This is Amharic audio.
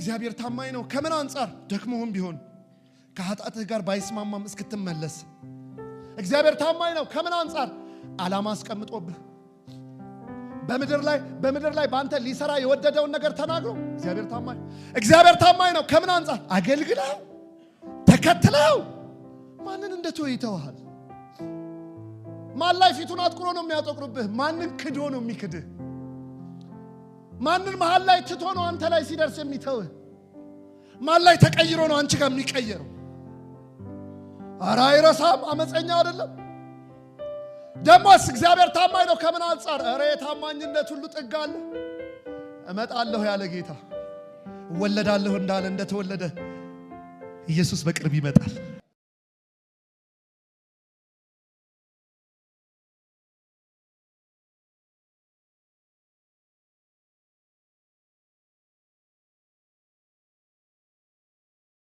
እግዚአብሔር ታማኝ ነው። ከምን አንጻር? ደክሞህም ቢሆን ከኃጢአትህ ጋር ባይስማማም እስክትመለስ እግዚአብሔር ታማኝ ነው። ከምን አንጻር? ዓላማ አስቀምጦብህ በምድር ላይ ባንተ ሊሰራ የወደደውን ነገር ተናግሮ እግዚአብሔር ታማኝ ነው። ከምን አንጻር? አገልግለው ተከትለው ማንን እንደተወ ይተውሃል። ማን ላይ ፊቱን አጥቁሮ ነው የሚያጠቁርብህ? ማንን ክዶ ነው የሚክድህ? ማንን መሃል ላይ ትቶ ነው አንተ ላይ ሲደርስ የሚተውህ? ማን ላይ ተቀይሮ ነው አንቺ ጋር የሚቀየረው? ኧረ አይረሳም፣ አመፀኛ አይደለም። ደሞስ እግዚአብሔር ታማኝ ነው። ከምን አንጻር? ኧረ የታማኝነት ሁሉ ጥግ አለ። እመጣለሁ ያለ ጌታ እወለዳለሁ እንዳለ እንደተወለደ ኢየሱስ በቅርብ ይመጣል።